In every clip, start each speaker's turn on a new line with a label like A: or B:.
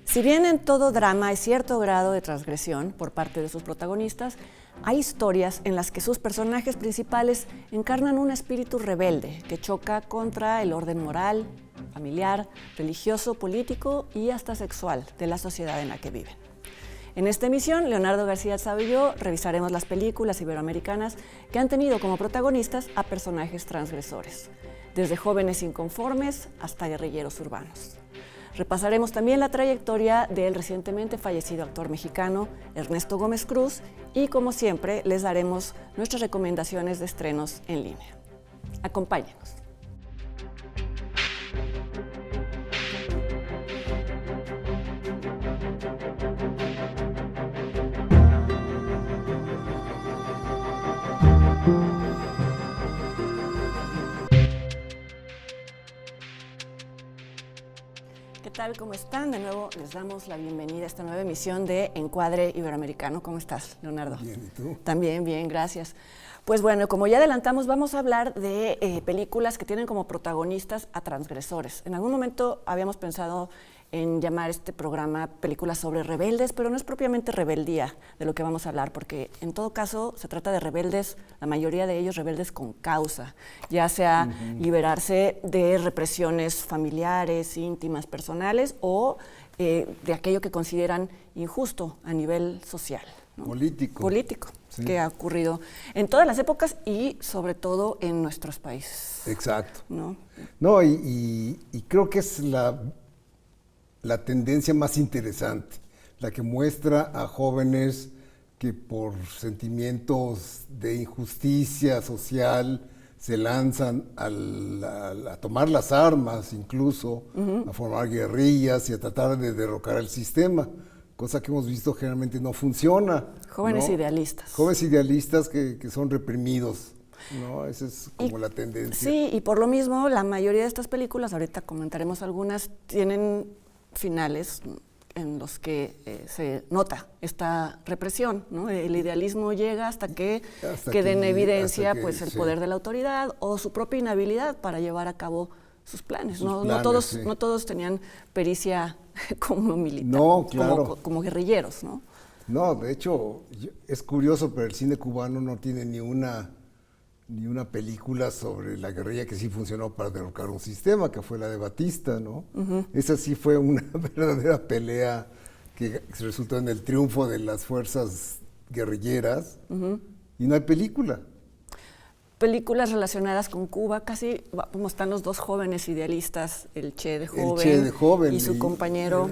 A: Si bien en todo drama hay cierto grado de transgresión por parte de sus protagonistas, hay historias en las que sus personajes principales encarnan un espíritu rebelde que choca contra el orden moral, familiar, religioso, político y hasta sexual de la sociedad en la que viven. En esta emisión, Leonardo García Tsao y yo revisaremos las películas iberoamericanas que han tenido como protagonistas a personajes transgresores, desde jóvenes inconformes hasta guerrilleros urbanos. Repasaremos también la trayectoria del recientemente fallecido actor mexicano Ernesto Gómez Cruz y, como siempre, les daremos nuestras recomendaciones de estrenos en línea. Acompáñenos. ¿Qué tal? ¿Cómo están? De nuevo les damos la bienvenida a esta nueva emisión de Encuadre Iberoamericano. ¿Cómo estás, Leonardo?
B: Bien, ¿y tú?
A: También, bien, gracias. Pues bueno, como ya adelantamos, vamos a hablar de películas que tienen como protagonistas a transgresores. En algún momento habíamos pensado en llamar este programa películas sobre rebeldes, pero no es propiamente rebeldía de lo que vamos a hablar, porque en todo caso se trata de rebeldes, la mayoría de ellos rebeldes con causa, ya sea liberarse de represiones familiares, íntimas, personales o de aquello que consideran injusto a nivel social, ¿no? Político, sí, que ha ocurrido en todas las épocas y sobre todo en nuestros países.
B: Exacto.
A: No,
B: y creo que es la tendencia más interesante, la que muestra a jóvenes que por sentimientos de injusticia social se lanzan a tomar las armas, incluso a formar guerrillas y a tratar de derrocar el sistema, cosa que hemos visto generalmente no funciona.
A: Jóvenes
B: ¿no?
A: idealistas.
B: Jóvenes idealistas que son reprimidos. No, esa es como la tendencia.
A: Sí, y por lo mismo la mayoría de estas películas, ahorita comentaremos algunas, tienen finales en los que se nota esta represión, ¿no? El idealismo llega hasta que quede en evidencia pues, el poder de la autoridad o su propia inhabilidad para llevar a cabo sus planes. No todos tenían pericia como militares, como guerrilleros, ¿no?
B: No, de hecho, es curioso, pero el cine cubano no tiene ni una película sobre la guerrilla que sí funcionó para derrocar un sistema, que fue la de Batista, ¿no? Esa sí fue una verdadera pelea que resultó en el triunfo de las fuerzas guerrilleras, y no hay película.
A: Películas relacionadas con Cuba, casi como están los dos jóvenes idealistas, el Che de joven y su compañero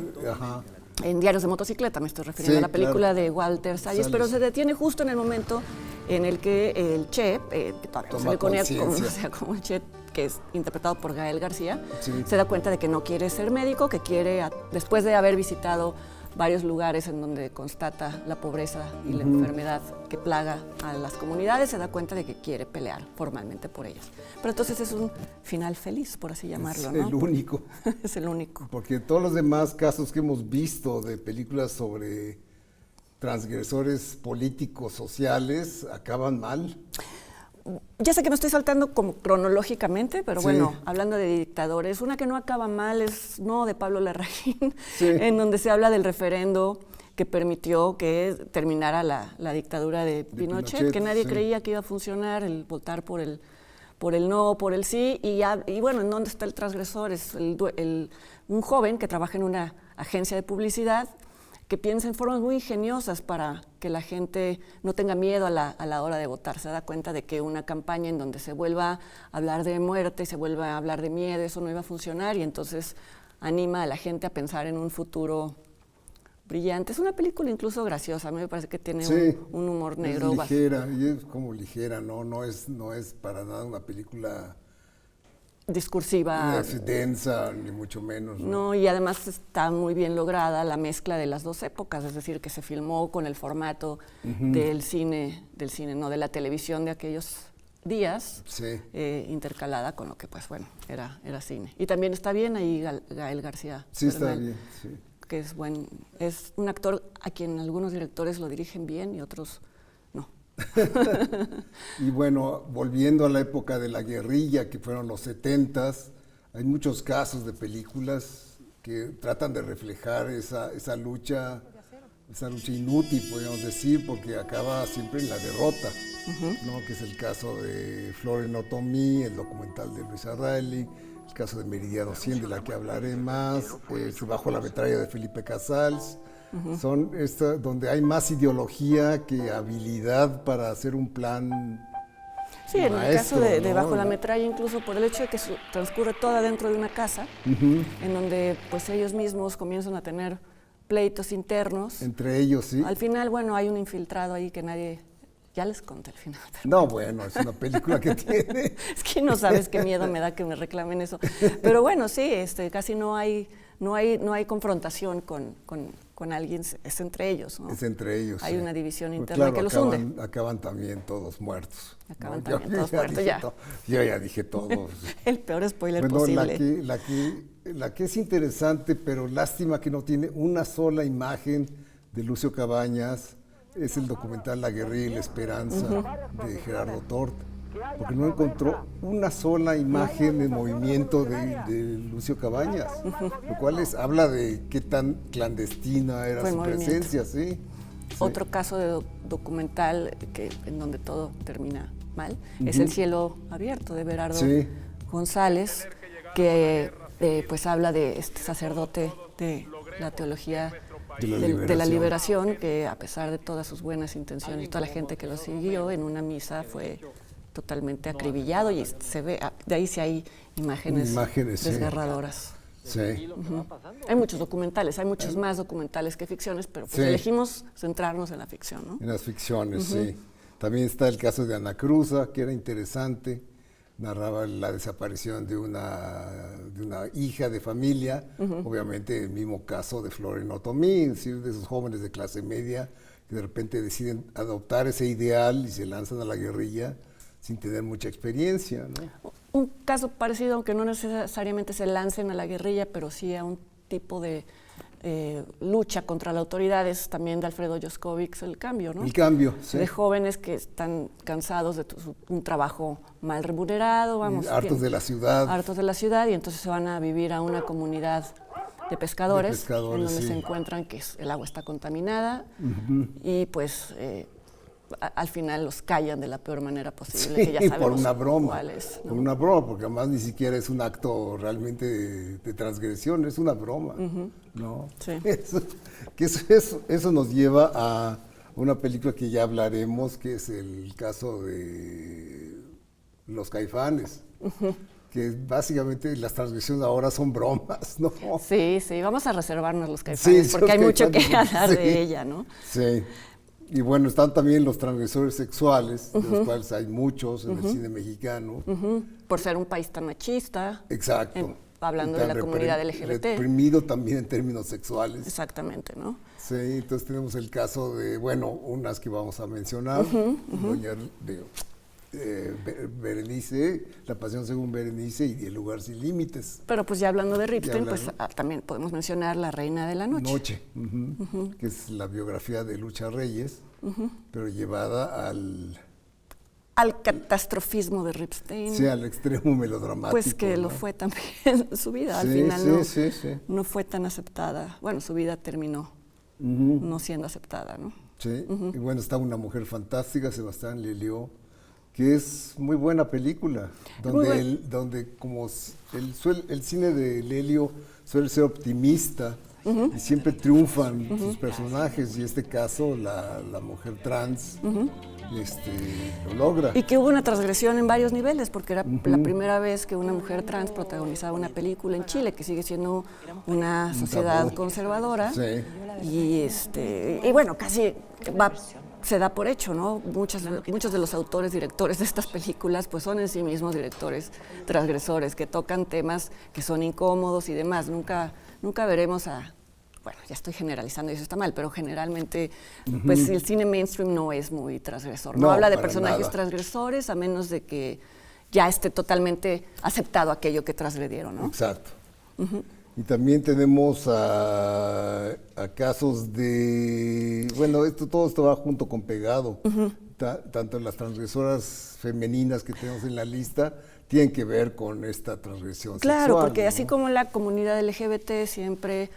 A: en Diarios de motocicleta, me estoy refiriendo a la película de Walter Salles, pero se detiene justo en el momento en el que el Che, que todavía se le conocía como el Che, que es interpretado por Gael García, se da cuenta de que no quiere ser médico, que quiere, después de haber visitado varios lugares en donde constata la pobreza y la enfermedad que plaga a las comunidades, se da cuenta de que quiere pelear formalmente por ellas. Pero entonces es un final feliz, por así llamarlo, ¿no?
B: Es el único.
A: Es el único.
B: Porque todos los demás casos que hemos visto de películas sobre transgresores políticos, sociales, acaban mal.
A: Ya sé que me estoy saltando como cronológicamente, pero bueno, hablando de dictadores, una que no acaba mal es No, de Pablo Larraín, en donde se habla del referendo que permitió que terminara la dictadura de Pinochet, que nadie creía que iba a funcionar, el votar por el no, por el sí, y bueno, ¿en dónde está el transgresor? Es un joven que trabaja en una agencia de publicidad, que piensa en formas muy ingeniosas para que la gente no tenga miedo a la hora de votar. Se da cuenta de que una campaña en donde se vuelva a hablar de muerte, se vuelva a hablar de miedo, eso no iba a funcionar, y entonces anima a la gente a pensar en un futuro brillante. Es una película incluso graciosa, a mí me parece que tiene un humor negro.
B: Es ligera, y es como ligera, no es para nada una película
A: discursiva.
B: Densa, ni mucho menos.
A: No, y además está muy bien lograda la mezcla de las dos épocas, es decir, que se filmó con el formato del cine, no, de la televisión de aquellos días, intercalada con lo que, pues bueno, era cine. Y también está bien ahí Gael García.
B: Sí, está bien, sí.
A: Que es un actor a quien algunos directores lo dirigen bien y otros no.
B: Y bueno, volviendo a la época de la guerrilla, que fueron los 70s, hay muchos casos de películas que tratan de reflejar esa lucha inútil, podríamos decir, porque acaba siempre en la derrota, ¿no? Que es el caso de Florence Not Me, el documental de Luis Arrali, el caso de Meridiano 100, de la que hablaré más, Bajo la metralla de Felipe Casals. Son donde hay más ideología que habilidad para hacer un plan.
A: Sí, en el caso de
B: ¿no?
A: Bajo la metralla, incluso por el hecho de que transcurre toda dentro de una casa, en donde pues ellos mismos comienzan a tener pleitos internos.
B: Entre ellos, sí.
A: Al final, bueno, hay un infiltrado ahí que nadie... Ya les conté al final.
B: No, bueno, es una película que tiene...
A: Es que no sabes qué miedo me da que me reclamen eso. Pero bueno, sí, casi no hay confrontación con alguien, es entre ellos, ¿no?
B: Es entre ellos.
A: Hay
B: sí.
A: una división
B: Pues
A: interna
B: claro,
A: que los hunde.
B: acaban también todos muertos.
A: Acaban
B: ¿no?
A: también todos muertos, ya.
B: Yo ya dije todo.
A: El peor spoiler
B: bueno,
A: posible.
B: la que es interesante, pero lástima que no tiene una sola imagen de Lucio Cabañas, es el documental La guerrilla y la esperanza de Gerardo Tort, porque no encontró una sola imagen de movimiento de Lucio Cabañas, lo cual habla de qué tan clandestina era su presencia, sí.
A: Otro caso de documental en donde todo termina mal es El cielo abierto de Berardo González, que pues habla de este sacerdote de la teología de la liberación, que a pesar de todas sus buenas intenciones y toda la gente que lo siguió, en una misa fue totalmente acribillado y se ve, de ahí sí hay imágenes desgarradoras.
B: Sí.
A: Hay muchos documentales, hay muchos más documentales que ficciones, pero pues elegimos centrarnos en la ficción, ¿no?
B: En las ficciones, sí. También está el caso de Ana Cruza, que era interesante. Narraba la desaparición de una hija de familia, obviamente el mismo caso de Florence Not Me, es decir, de esos jóvenes de clase media que de repente deciden adoptar ese ideal y se lanzan a la guerrilla sin tener mucha experiencia, ¿no?
A: Un caso parecido, aunque no necesariamente se lancen a la guerrilla, pero sí a un tipo de lucha contra la autoridad, es también de Alfredo Yoscovich, El cambio, ¿no?
B: El cambio, sí.
A: De jóvenes que están cansados de un trabajo mal remunerado,
B: hartos de la ciudad.
A: Hartos de la ciudad, y entonces se van a vivir a una comunidad de pescadores en donde se encuentran que el agua está contaminada y pues al final los callan de la peor manera posible, que ya sabemos
B: por una broma,
A: cuál es, ¿no?
B: Por una broma, porque además ni siquiera es un acto realmente de transgresión, es una broma, ¿no?
A: Sí.
B: Eso nos lleva a una película que ya hablaremos, que es el caso de Los Caifanes, que básicamente las transgresiones ahora son bromas, ¿no?
A: Sí, vamos a reservarnos Los Caifanes, porque hay mucho que hablar de ella, ¿no?
B: Sí. Y bueno, están también los transgresores sexuales, de los cuales hay muchos en el cine mexicano.
A: Por ser un país tan machista.
B: Exacto.
A: Hablando de la comunidad LGBT.
B: Reprimido también en términos sexuales.
A: Exactamente, ¿no?
B: Sí, entonces tenemos el caso de, bueno, unas que vamos a mencionar, doña Berenice, La pasión según Berenice y El lugar sin límites.
A: Pero pues ya hablando de Ripstein, pues también podemos mencionar La reina de la noche.
B: Que es la biografía de Lucha Reyes, pero llevada al
A: catastrofismo de Ripstein.
B: Sí, al extremo melodramático.
A: Pues que lo fue también su vida, al final no fue tan aceptada. Bueno, su vida terminó no siendo aceptada, ¿no?
B: Sí, y bueno, está Una mujer fantástica, Sebastián Lelio, que es muy buena película, donde como el cine de Lelio suele ser optimista y siempre triunfan sus personajes, y en este caso la mujer trans lo logra.
A: Y que hubo una transgresión en varios niveles, porque era la primera vez que una mujer trans protagonizaba una película en Chile, que sigue siendo una sociedad conservadora.
B: Sí.
A: Y bueno, casi se da por hecho, ¿no? Muchos de los autores, directores de estas películas, pues son en sí mismos directores transgresores, que tocan temas que son incómodos y demás. Nunca veremos bueno, ya estoy generalizando y eso está mal, pero generalmente pues el cine mainstream no es muy transgresor. No habla de personajes transgresores, a menos de que ya esté totalmente aceptado aquello que transgredieron, ¿no?
B: Exacto. Y también tenemos a casos de, bueno, todo esto va junto con pegado, tanto las transgresoras femeninas que tenemos en la lista tienen que ver con esta transgresión
A: claro,
B: sexual.
A: Claro, porque
B: ¿no?
A: así como la comunidad LGBT siempre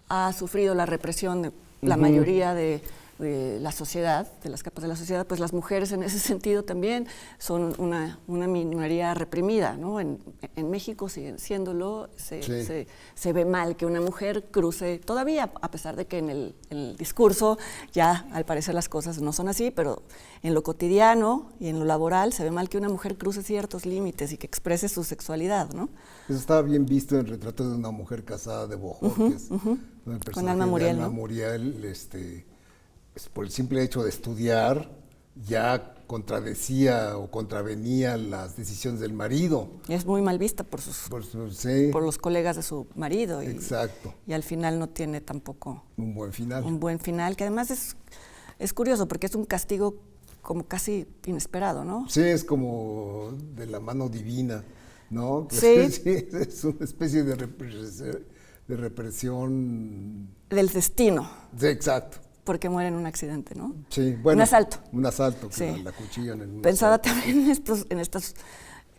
A: ha sufrido la represión de la mayoría de la sociedad, de las capas de la sociedad, pues las mujeres en ese sentido también son una minoría reprimida, ¿no? En México siguen siéndolo, se ve mal que una mujer cruce, todavía, a pesar de que en el discurso ya al parecer las cosas no son así, pero en lo cotidiano y en lo laboral se ve mal que una mujer cruce ciertos límites y que exprese su sexualidad, ¿no?
B: Eso estaba bien visto en el retrato de una mujer casada de Bojorquez, donde el personaje
A: con Alma Muriel,
B: de Alma
A: ¿no?
B: Muriel, por el simple hecho de estudiar, ya contradecía o contravenía las decisiones del marido.
A: Y es muy mal vista por los colegas de su marido.
B: Exacto.
A: Y al final no tiene tampoco
B: un buen final.
A: Un buen final, que además es curioso porque es un castigo como casi inesperado, ¿no?
B: Sí, es como de la mano divina, ¿no?
A: Sí.
B: Sí, es una especie de represión.
A: Del destino.
B: Sí, exacto.
A: Porque muere en un accidente, ¿no?
B: Sí, bueno.
A: Un asalto.
B: Un asalto,
A: sí.
B: La cuchillan en un
A: Pensaba
B: asalto.
A: también en estos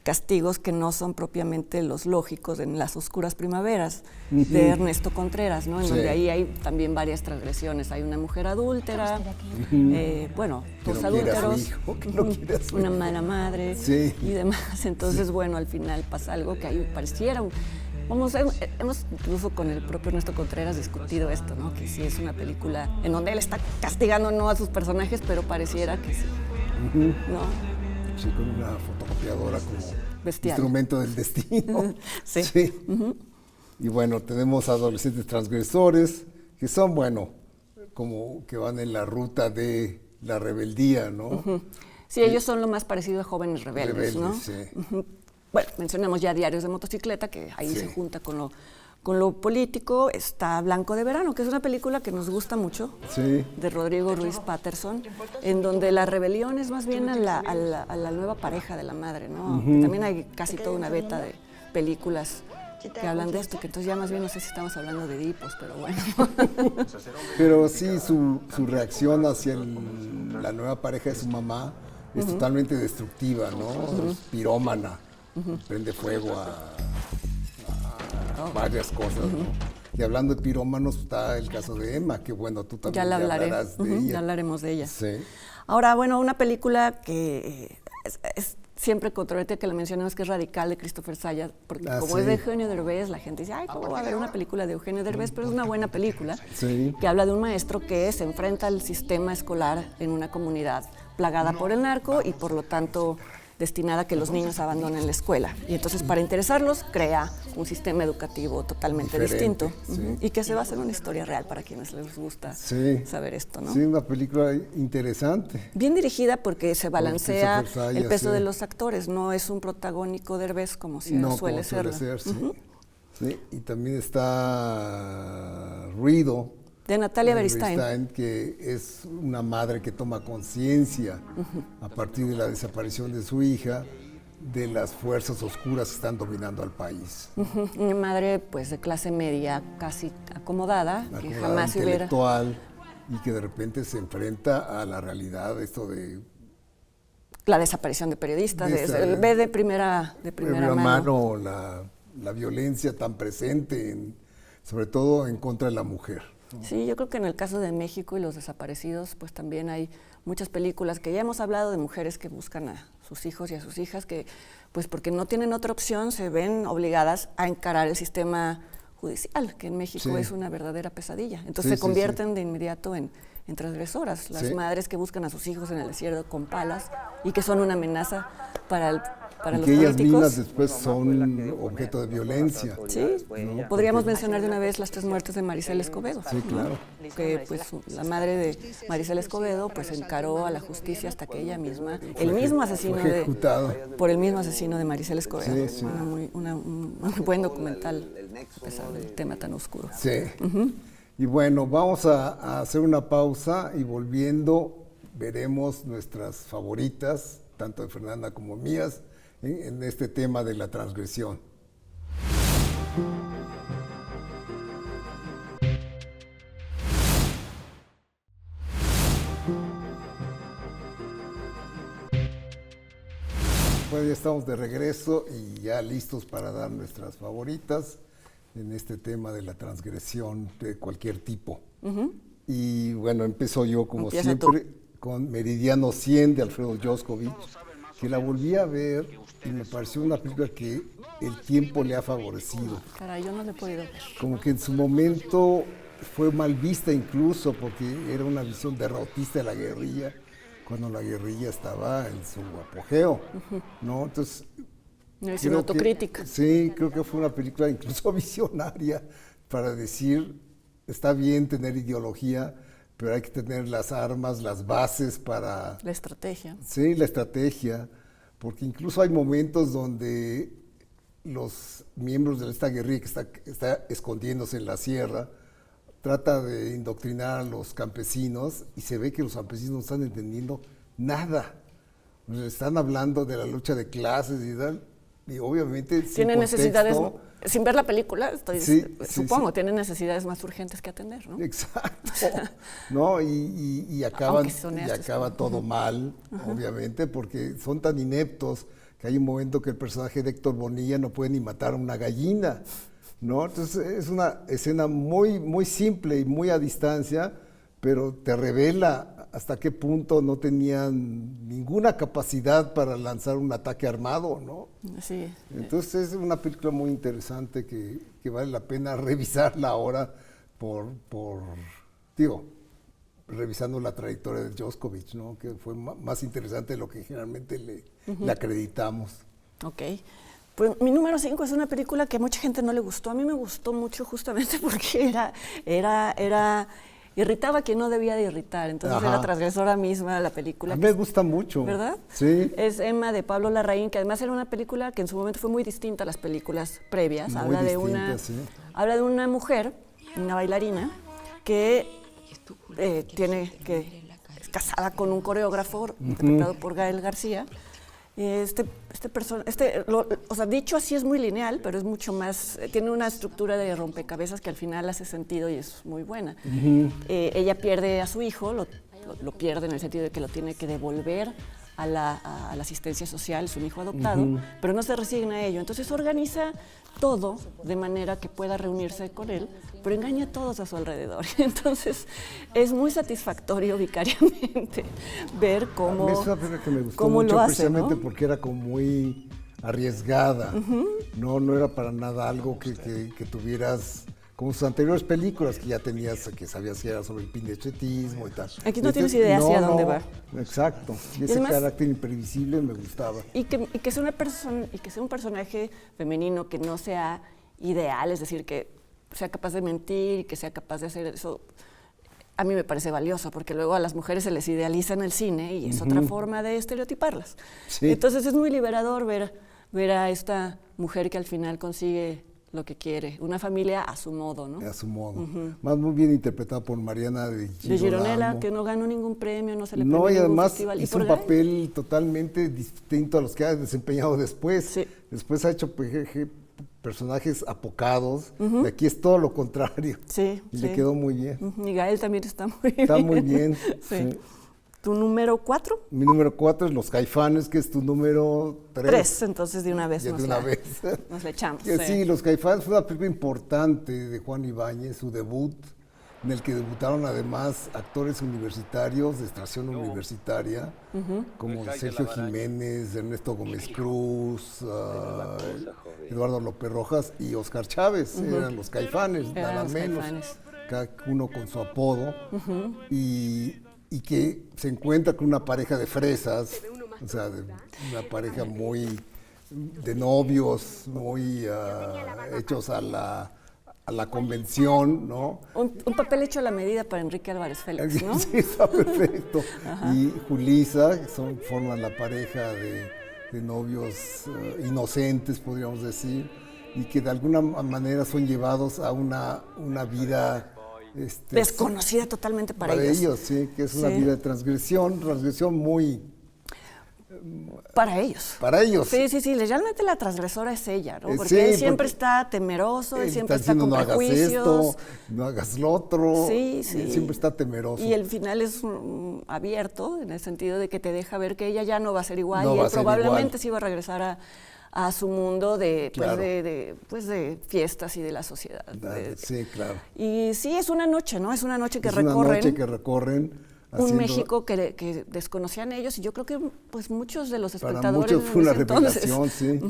A: castigos que no son propiamente los lógicos en Las oscuras primaveras de Ernesto Contreras, ¿no? En donde ahí hay también varias transgresiones. Hay una mujer adúltera, bueno, dos adúlteros, una mala madre y demás. Entonces, bueno, al final pasa algo que ahí pareciera hemos incluso con el propio Ernesto Contreras discutido esto, ¿no? Que sí es una película en donde él está castigando no a sus personajes, pero pareciera que sí, ¿no?
B: Sí, con una fotocopiadora como
A: bestial.
B: Instrumento del destino.
A: Sí.
B: Y bueno, tenemos adolescentes transgresores que son, bueno, como que van en la ruta de la rebeldía, ¿no?
A: Sí, ellos son lo más parecido a Jóvenes Rebeldes, ¿no?
B: Sí.
A: Bueno, mencionamos ya Diarios de Motocicleta, que ahí se junta con lo político. Está Blanco de Verano, que es una película que nos gusta mucho, de Rodrigo Ruiz Patterson, en donde la rebelión es más bien a la nueva pareja de la madre, ¿no? También hay casi toda una beta de películas que hablan de esto, que entonces ya más bien no sé si estamos hablando de Edipos, pero bueno.
B: Pero sí, su reacción hacia la nueva pareja de su mamá es totalmente destructiva, ¿no? Es pirómana. Prende fuego a varias cosas, ¿no? Y hablando de pirómanos, está el caso de Emma, que bueno, tú también
A: ya
B: hablarás de ella.
A: Ya hablaremos de ella.
B: Sí.
A: Ahora, bueno, una película que es siempre controvertida que la mencionemos, que es Radical, de Christopher Sayad, porque como es de Eugenio Derbez, la gente dice, ay, ¿cómo va a haber una película de Eugenio Derbez? Pero es una buena película que habla de un maestro que se enfrenta al sistema escolar en una comunidad plagada por el narco y por lo tanto destinada a que los niños abandonen la escuela. Y entonces, para interesarlos, crea un sistema educativo totalmente distinto y que se basa en una historia real para quienes les gusta saber esto, ¿no?
B: Sí, una película interesante.
A: Bien dirigida porque se balancea el peso de los actores, no es un protagónico Derbez como suele ser.
B: Sí. Y también está Ruido,
A: de Natalia Beristain,
B: que es una madre que toma conciencia a partir de la desaparición de su hija de las fuerzas oscuras que están dominando al país.
A: Una madre pues de clase media, casi acomodada que jamás
B: intelectual y que de repente se enfrenta a la realidad, esto de
A: la desaparición de periodistas, ve de primera mano
B: la violencia tan presente, sobre todo en contra de la mujer.
A: Sí, yo creo que en el caso de México y los desaparecidos, pues también hay muchas películas que ya hemos hablado de mujeres que buscan a sus hijos y a sus hijas que, pues porque no tienen otra opción, se ven obligadas a encarar el sistema judicial, que en México es una verdadera pesadilla. Entonces se convierten de inmediato en transgresoras, las madres que buscan a sus hijos en el desierto con palas y que son una amenaza para los políticos.
B: Que ellas mismas después son objeto de violencia.
A: Sí, ¿no? Podríamos mencionar de una vez las 3 muertes de Maricel Escobedo.
B: Sí, claro.
A: Que pues la madre de Maricel Escobedo pues encaró a la justicia hasta que ella misma, el mismo asesino por el mismo asesino de Maricel Escobedo. Sí. Un buen documental a pesar del tema tan oscuro.
B: Sí. Y bueno, vamos a hacer una pausa y volviendo veremos nuestras favoritas, tanto de Fernanda como mías, en este tema de la transgresión. Bueno, ya estamos de regreso y ya listos para dar nuestras favoritas en este tema de la transgresión de cualquier tipo. Y bueno, empiezo yo como siempre con Meridiano 100 de Alfredo Joscovich, que la volví a ver y me pareció una película que el tiempo le ha favorecido.
A: Caray, yo no la he podido ver.
B: Como que en su momento fue mal vista incluso porque era una visión derrotista de la guerrilla, cuando la guerrilla estaba en su apogeo, ¿no? Entonces,
A: es una autocrítica.
B: Sí, creo que fue una película incluso visionaria para decir, está bien tener ideología, pero hay que tener las armas, las bases para...
A: La estrategia.
B: Sí, la estrategia, porque incluso hay momentos donde los miembros de esta guerrilla que está escondiéndose en la sierra, trata de indoctrinar a los campesinos y se ve que los campesinos no están entendiendo nada. Están hablando de la lucha de clases y tal, y obviamente
A: tienen necesidades, sin ver la película, supongo, tienen necesidades más urgentes que atender, ¿no?
B: Exacto, ¿no? Y acaba todo mal, obviamente, porque son tan ineptos que hay un momento que el personaje de Héctor Bonilla no puede ni matar a una gallina, ¿no? Entonces es una escena muy, muy simple y muy a distancia, pero te revela hasta qué punto no tenían ninguna capacidad para lanzar un ataque armado, ¿no?
A: Sí.
B: Entonces es una película muy interesante que vale la pena revisarla ahora revisando la trayectoria de Joscovich, ¿no? Que fue más interesante de lo que generalmente le acreditamos.
A: Ok. Pues mi número 5 es una película que a mucha gente no le gustó. A mí me gustó mucho justamente porque irritaba a quien no debía de irritar. Entonces era transgresora misma la película.
B: A mí me gusta mucho.
A: ¿Verdad?
B: Sí.
A: Es Emma de Pablo Larraín, que además era una película que en su momento fue muy distinta a las películas previas. Habla de una mujer, una bailarina, que es casada con un coreógrafo interpretado por Gael García. Dicho así es muy lineal, pero es mucho más, tiene una estructura de rompecabezas que al final hace sentido y es muy buena. Ella pierde a su hijo, lo pierde en el sentido de que lo tiene que devolver a la asistencia social, es un hijo adoptado, pero no se resigna a ello. Entonces organiza todo de manera que pueda reunirse con él, pero engaña a todos a su alrededor. Entonces es muy satisfactorio vicariamente ver cómo,
B: es una película que me gustó
A: cómo
B: mucho,
A: lo hace,
B: precisamente, ¿no?
A: ¿no?
B: Porque era como muy arriesgada, no era para nada algo que tuvieras como sus anteriores películas, que ya tenías, que sabías que era sobre el pinochetismo y tal.
A: Aquí no tienes idea hacia dónde va.
B: Exacto, y ese además, carácter imprevisible me gustaba.
A: Y que sea un personaje femenino que no sea ideal, es decir, que sea capaz de mentir, que sea capaz de hacer eso, a mí me parece valioso, porque luego a las mujeres se les idealiza en el cine y es otra forma de estereotiparlas. Sí. Entonces es muy liberador ver a esta mujer que al final consigue lo que quiere, una familia a su modo, ¿no?
B: A su modo. Más muy bien interpretada por Mariana de
A: Gironella, que no ganó ningún premio, no se le premió
B: y
A: ningún
B: además
A: festival.
B: Hizo un papel totalmente distinto a los que ha desempeñado después.
A: Sí.
B: Después ha hecho personajes apocados, y aquí es todo lo contrario.
A: Sí.
B: Y le quedó muy bien.
A: Y Gael también está muy bien.
B: Está muy bien.
A: Sí. ¿Tu número 4?
B: Mi número 4 es Los Caifanes, que es tu número 3.
A: 3, entonces de una vez
B: nos
A: le echamos.
B: Sí, Los Caifanes fue una película importante de Juan Ibáñez, su debut, en el que debutaron además actores universitarios de extracción universitaria, como Sergio Jiménez, Ernesto Gómez Cruz, Eduardo López Rojas y Oscar Chávez. Eran Los Caifanes, nada menos, cada uno con su apodo. Y que se encuentra con una pareja de fresas, o sea, una pareja muy de novios, muy hechos a la convención, ¿no?
A: Un papel hecho a la medida para Enrique Álvarez Félix, ¿no?
B: Sí, está perfecto. Y Julissa, forman la pareja de novios inocentes, podríamos decir, y que de alguna manera son llevados a una vida
A: desconocida totalmente para ellos.
B: Sí, que es una vida de transgresión muy
A: Para ellos.
B: Para ellos.
A: Sí, realmente la transgresora es ella, ¿no? Porque
B: Sí,
A: él siempre está temeroso, él siempre está con prejuicios.
B: No hagas esto, no hagas lo otro.
A: Sí.
B: Él siempre está temeroso.
A: Y el final es abierto, en el sentido de que te deja ver que ella ya no va a ser igual,
B: No
A: y
B: va
A: él
B: a ser
A: probablemente
B: igual.
A: sí va a regresar a su mundo de,
B: Claro.
A: de fiestas y de la sociedad.
B: Sí, claro.
A: Y sí, es una noche, ¿no? Es una noche que
B: Es
A: recorren.
B: una noche que recorren
A: Un México que desconocían ellos, y yo creo que pues muchos de los espectadores.
B: Para muchos fue una
A: en ese entonces,
B: revelación, sí.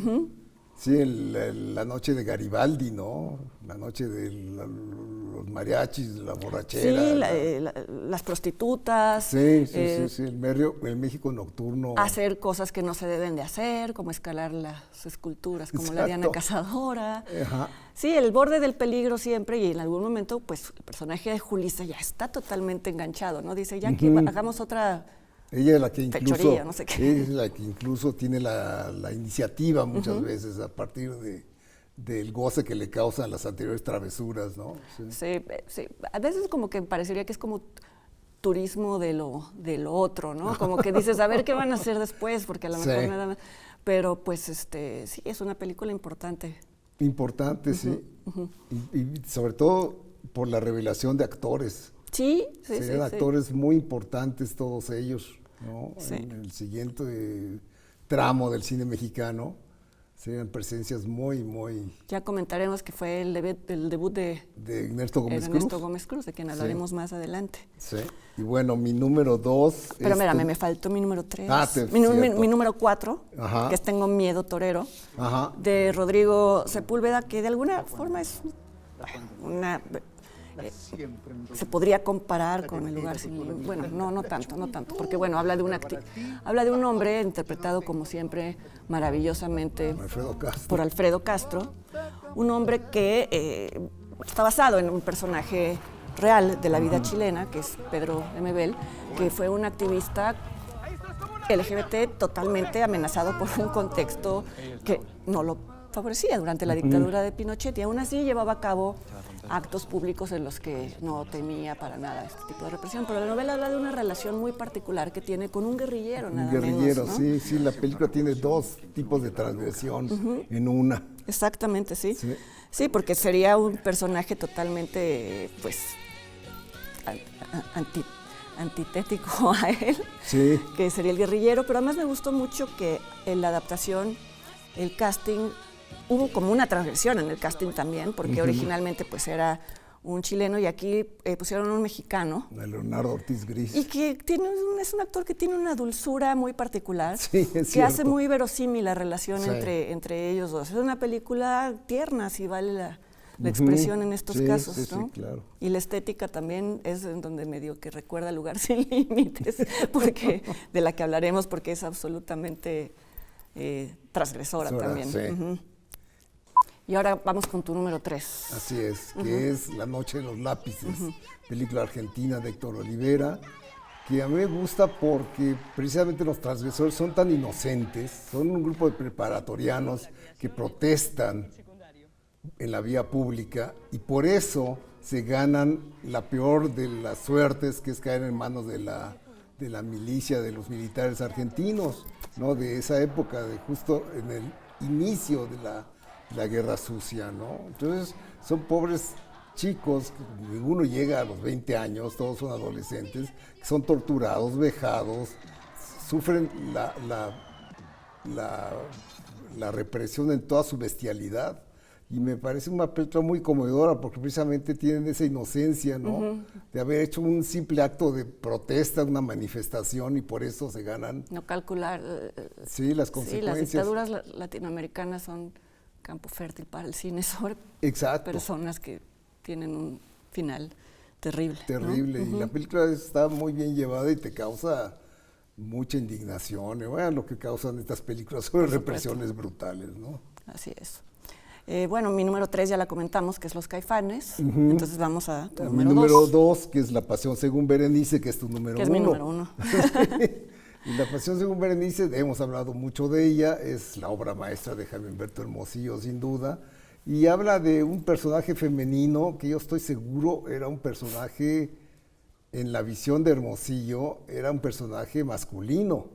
B: Sí, la noche de Garibaldi, ¿no? La noche de los mariachis, la borrachera.
A: Sí, las prostitutas.
B: Sí, el México nocturno.
A: Hacer cosas que no se deben de hacer, como escalar las esculturas, como la Diana Cazadora.
B: Ajá.
A: Sí, el borde del peligro siempre, y en algún momento, pues, el personaje de Julissa ya está totalmente enganchado, ¿no? Dice, ya que hagamos otra
B: Ella es la que incluso,
A: fechoría, no sé qué.
B: ella es la que incluso tiene la iniciativa muchas veces a partir del goce que le causan las anteriores travesuras, ¿no?
A: Sí. A veces como que parecería que es como turismo de lo otro, ¿no? Como que dices, a ver qué van a hacer después, porque a lo mejor nada más. Pero pues sí, es una película importante.
B: Importante, sí. Y sobre todo por la revelación de actores.
A: Sí.
B: Serían actores muy importantes todos ellos, ¿no?
A: Sí.
B: En el siguiente tramo del cine mexicano serían presencias muy, muy...
A: Ya comentaremos que fue el debut de
B: Ernesto
A: Gómez Cruz, de quien hablaremos más adelante.
B: Sí. Y bueno, mi número 2...
A: Pero espérame, me faltó mi número 3. Mi número 4, que es Tengo Miedo Torero, de Rodrigo Sepúlveda, que de alguna forma es una... se podría comparar con El Lugar Sin... Bueno, no tanto, porque bueno, habla de un hombre interpretado como siempre maravillosamente por Alfredo Castro, un hombre que está basado en un personaje real de la vida chilena, que es Pedro Lemebel, que fue un activista LGBT totalmente amenazado por un contexto que no lo favorecía durante la dictadura de Pinochet, y aún así llevaba a cabo actos públicos en los que no temía para nada este tipo de represión. Pero la novela habla de una relación muy particular que tiene con un guerrillero, nada menos. Un guerrillero,
B: ¿no? Sí, la película tiene dos tipos de transgresión en una.
A: Exactamente, sí. Sí, porque sería un personaje totalmente, pues, antitético a él, que sería el guerrillero, pero además me gustó mucho que en la adaptación, el casting, hubo como una transgresión en el casting también, porque originalmente pues era un chileno y aquí pusieron un mexicano.
B: Leonardo Ortiz Gris.
A: Y que es un actor que tiene una dulzura muy particular,
B: que
A: hace muy verosímil la relación entre ellos dos. Es una película tierna, si vale la expresión en estos casos, ¿no?
B: Sí, claro.
A: Y la estética también es en donde medio que recuerda Lugar Sin Límites, porque de la que hablaremos, porque es absolutamente transgresora también.
B: Sí.
A: Y ahora vamos con tu número 3.
B: Así es, que es La Noche de los Lápices, película argentina de Héctor Olivera, que a mí me gusta porque precisamente los transgresores son tan inocentes, son un grupo de preparatorianos que protestan en la vía pública y por eso se ganan la peor de las suertes, que es caer en manos de la milicia, de los militares argentinos, ¿no? De esa época, de justo en el inicio de la Guerra Sucia, ¿no? Entonces son pobres chicos, ninguno llega a los 20 años, todos son adolescentes, que son torturados, vejados, sufren la represión en toda su bestialidad. Y me parece una película muy conmovedora porque precisamente tienen esa inocencia, ¿no? De haber hecho un simple acto de protesta, una manifestación, y por eso se ganan.
A: No calcular.
B: Las consecuencias.
A: Sí, las dictaduras latinoamericanas son campo fértil para el cine sobre personas que tienen un final terrible.
B: Terrible,
A: ¿no?
B: Y la película está muy bien llevada y te causa mucha indignación. Bueno, lo que causan estas películas sobre represiones brutales, ¿no?
A: Así es. Bueno, mi número 3 ya la comentamos, que es Los Caifanes. Entonces vamos a tu número 2.
B: Mi número 2, que es La Pasión según Berenice, que es tu número 1.
A: Que es mi número 1.
B: Y La Pasión según Berenice, hemos hablado mucho de ella, es la obra maestra de Jaime Humberto Hermosillo, sin duda, y habla de un personaje femenino que yo estoy seguro era un personaje, en la visión de Hermosillo, era un personaje masculino.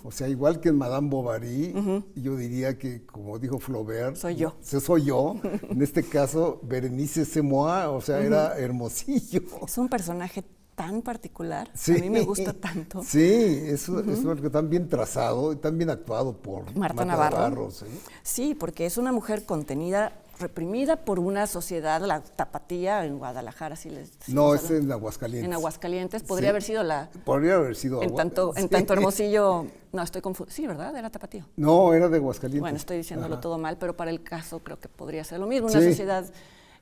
B: O sea, igual que en Madame Bovary, yo diría que, como dijo Flaubert,
A: soy yo.
B: Soy yo. En este caso, Berenice c'est moi, o sea, era Hermosillo.
A: Es un personaje tan particular,
B: Sí.
A: a mí me gusta tanto.
B: Sí, es un tan bien trazado y tan bien actuado por
A: Marta Navarro.
B: ¿sí?
A: Sí, porque es una mujer contenida, reprimida por una sociedad, la tapatía en Guadalajara, si les
B: No, es en Aguascalientes.
A: En Aguascalientes, podría haber sido la...
B: Podría haber sido
A: en tanto Hermosillo, no, estoy confundida. Sí, ¿verdad? Era tapatío.
B: No, era de Aguascalientes.
A: Bueno, estoy diciéndolo todo mal, pero para el caso creo que podría ser lo mismo. Una
B: Sí.
A: sociedad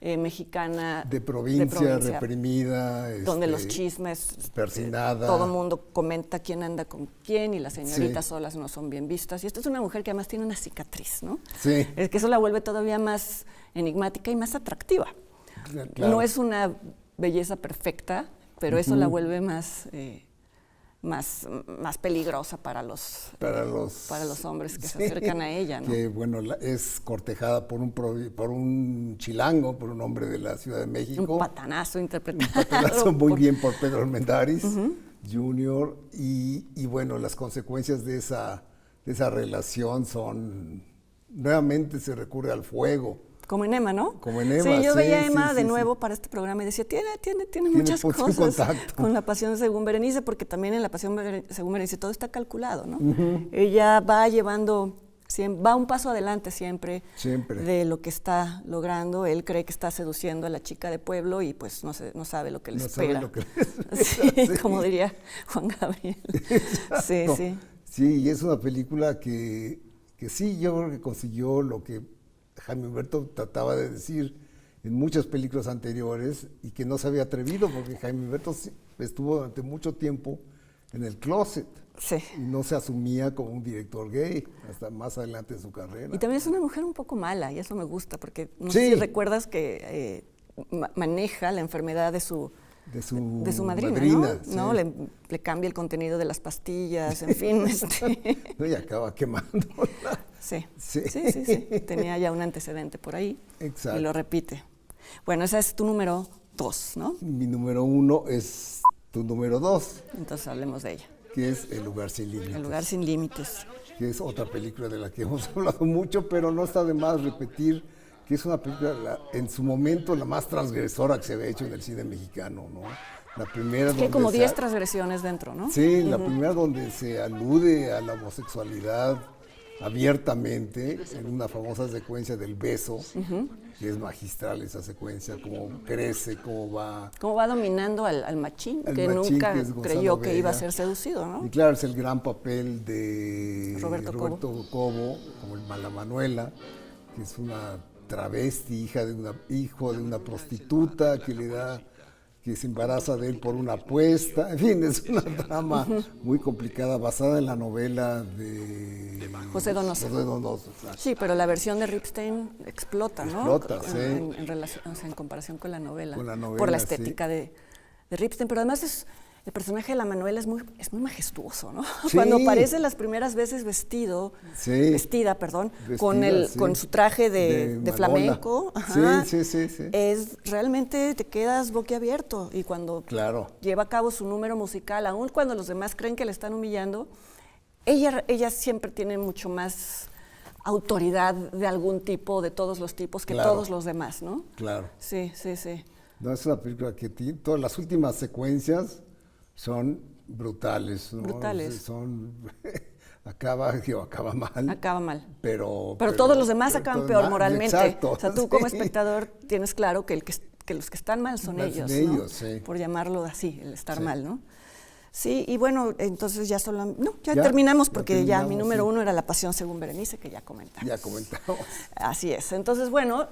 A: mexicana
B: de provincia, reprimida,
A: donde los chismes,
B: persinada.
A: todo el mundo comenta quién anda con quién y las señoritas
B: Sí.
A: solas no son bien vistas. Y esta es una mujer que además tiene una cicatriz, ¿no?
B: Sí.
A: Es que eso la vuelve todavía más enigmática y más atractiva.
B: Claro.
A: No es una belleza perfecta, pero eso la vuelve más peligrosa para los hombres que se acercan a ella, ¿no?
B: Que, bueno, es cortejada por un chilango, por un hombre de la Ciudad de México.
A: Un patanazo interpretado.
B: Un patanazo muy bien por Pedro Armendáriz Jr. Y, bueno, las consecuencias de esa relación son... Nuevamente se recurre al fuego.
A: Como en Emma, ¿no?
B: Como en Emma,
A: sí. Yo veía a Emma
B: sí,
A: de
B: sí,
A: nuevo para este programa y decía, tiene muchas cosas
B: contacto.
A: con La Pasión según Berenice, porque también en La Pasión según Berenice todo está calculado, ¿no? Ella va llevando, va un paso adelante siempre de lo que está logrando. Él cree que está seduciendo a la chica de pueblo y pues no sabe lo que le espera.
B: Sabe lo que le espera.
A: Sí, como diría Juan Gabriel. Sí.
B: Sí, y es una película que sí, yo creo que consiguió lo que Jaime Humberto trataba de decir en muchas películas anteriores y que no se había atrevido, porque Jaime Humberto estuvo durante mucho tiempo en el closet.
A: Sí.
B: Y no se asumía como un director gay hasta más adelante en su carrera.
A: Y también es una mujer un poco mala, y eso me gusta, porque no sé si recuerdas que maneja la enfermedad de su madrina, ¿no?
B: Sí.
A: Le cambia el contenido de las pastillas, en fin.
B: No, y acaba quemándola.
A: Sí. Tenía ya un antecedente por ahí.
B: Exacto.
A: Y lo repite. Bueno, esa es tu número 2, ¿no?
B: Mi número 1 es tu número 2.
A: Entonces hablemos de ella.
B: Que es El lugar sin límites.
A: El lugar sin límites.
B: Que es otra película de la que hemos hablado mucho, pero no está de más repetir que es una película, en su momento, la más transgresora que se había hecho en el cine mexicano, ¿no? La primera
A: es que hay como 10 transgresiones dentro, ¿no?
B: Sí, la primera donde se alude a la homosexualidad abiertamente, en una famosa secuencia del beso, que es magistral esa secuencia, cómo crece, cómo va...
A: Cómo va dominando al machín, que nunca creyó que iba a ser seducido, ¿no?
B: Y claro, es el gran papel de
A: Roberto
B: Cobo, como el Mala Manuela, que es una travesti, hijo de una prostituta que se embaraza de él por una apuesta. En fin, es una trama muy complicada, basada en la novela de
A: José Donoso. Sí, pero la versión de Ripstein explota, ¿no?
B: Explota, sí.
A: En comparación con la novela.
B: Por
A: la estética de Ripstein, pero además el personaje de la Manuela es muy majestuoso, ¿no?
B: Sí.
A: Cuando aparece las primeras veces vestida, con su traje de flamenco,
B: sí.
A: es realmente te quedas boquiabierto, y cuando lleva a cabo su número musical, aun cuando los demás creen que le están humillando, ella siempre tiene mucho más autoridad de algún tipo, de todos los tipos, que todos los demás, ¿no?
B: Claro.
A: Sí.
B: No, es una película que todas las últimas secuencias son brutales, ¿no?
A: Brutales.
B: Acaba mal.
A: Acaba mal.
B: Pero
A: todos los demás acaban peor moralmente.
B: Exacto.
A: O sea, tú como espectador tienes claro que los que están mal son ellos, ¿no?
B: Sí.
A: Por llamarlo así, el estar mal, ¿no? Sí, y bueno, entonces ya terminamos, porque ya mi número 1 era La Pasión según Berenice, que ya comentamos.
B: Ya comentamos.
A: Así es. Entonces, bueno,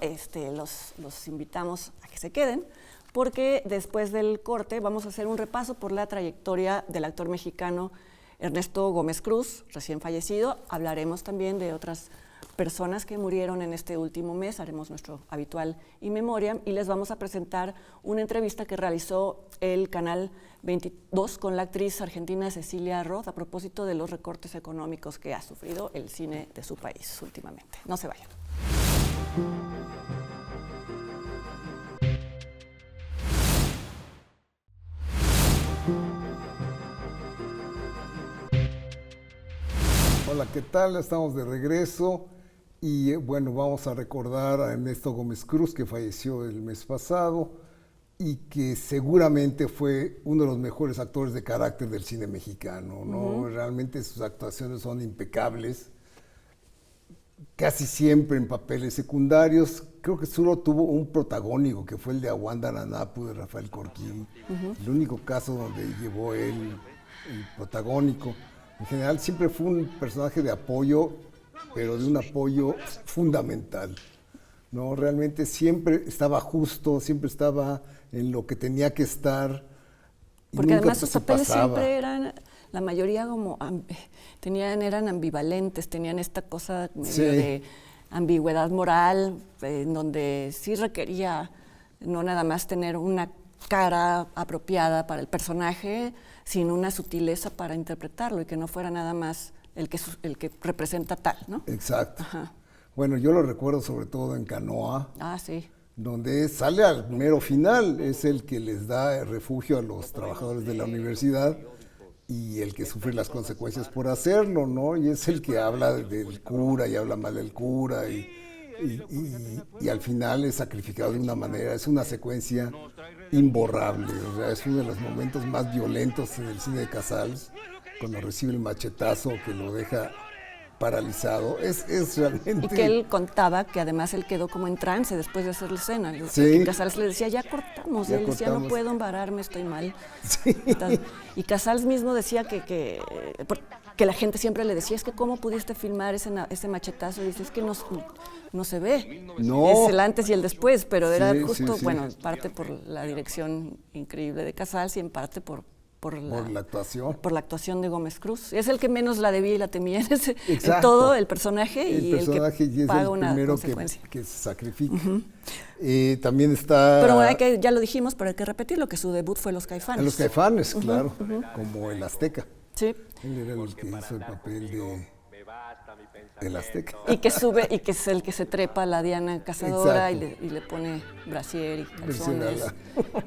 A: los invitamos a que se queden, porque después del corte vamos a hacer un repaso por la trayectoria del actor mexicano Ernesto Gómez Cruz, recién fallecido. Hablaremos también de otras personas que murieron en este último mes, haremos nuestro habitual in memoriam, y les vamos a presentar una entrevista que realizó el Canal 22 con la actriz argentina Cecilia Roth a propósito de los recortes económicos que ha sufrido el cine de su país últimamente. No se vayan.
B: Hola, ¿qué tal? Estamos de regreso y bueno, vamos a recordar a Ernesto Gómez Cruz, que falleció el mes pasado y que seguramente fue uno de los mejores actores de carácter del cine mexicano, ¿no? Realmente sus actuaciones son impecables, casi siempre en papeles secundarios. Creo que solo tuvo un protagónico, que fue el de Aguanda Nanapu de Rafael Corquín, el único caso donde llevó él el protagónico. En general siempre fue un personaje de apoyo, pero de un apoyo fundamental, ¿no? Realmente siempre estaba justo, siempre estaba en lo que tenía que estar.
A: Porque además sus papeles siempre eran, la mayoría como eran ambivalentes, tenían esta cosa medio de ambigüedad moral, en donde sí requería no nada más tener una cara apropiada para el personaje, sino una sutileza para interpretarlo y que no fuera nada más el que representa tal, ¿no?
B: Exacto. Ajá. Bueno, yo lo recuerdo sobre todo en Canoa.
A: Ah, sí.
B: Donde sale al mero final, es el que les da refugio a los trabajadores de la universidad y el que sufre las consecuencias por hacerlo, ¿no? Y es el que habla del cura y habla mal del cura y al final es sacrificado de una manera. Es una secuencia imborrable, o sea, es uno de los momentos más violentos en el cine de Casals, cuando recibe el machetazo que lo deja paralizado. Es realmente...
A: Y que él contaba que además él quedó como en trance después de hacer la escena.
B: Sí.
A: Y Casals le decía, ya cortamos. Y él decía, no puedo embararme, estoy mal.
B: Sí.
A: Y Casals mismo decía que la gente siempre le decía, es que ¿cómo pudiste filmar ese machetazo? Y dice, es que no se ve.
B: No.
A: Es el antes y el después, pero era justo,
B: sí.
A: bueno, en parte por la dirección increíble de Casals y en parte por la actuación. Por la actuación de Gómez Cruz. Es el que menos la debía y la temía en todo el personaje y el que paga una consecuencia.
B: Que se sacrifica. También está...
A: Pero bueno, ya lo dijimos, pero hay que repetirlo, que su debut fue en Los Caifanes.
B: En Los Caifanes, claro, como el Azteca.
A: Sí.
B: Él era el que hizo el papel del Azteca.
A: Y que es el que se trepa a la Diana Cazadora y le pone brasier y calzones.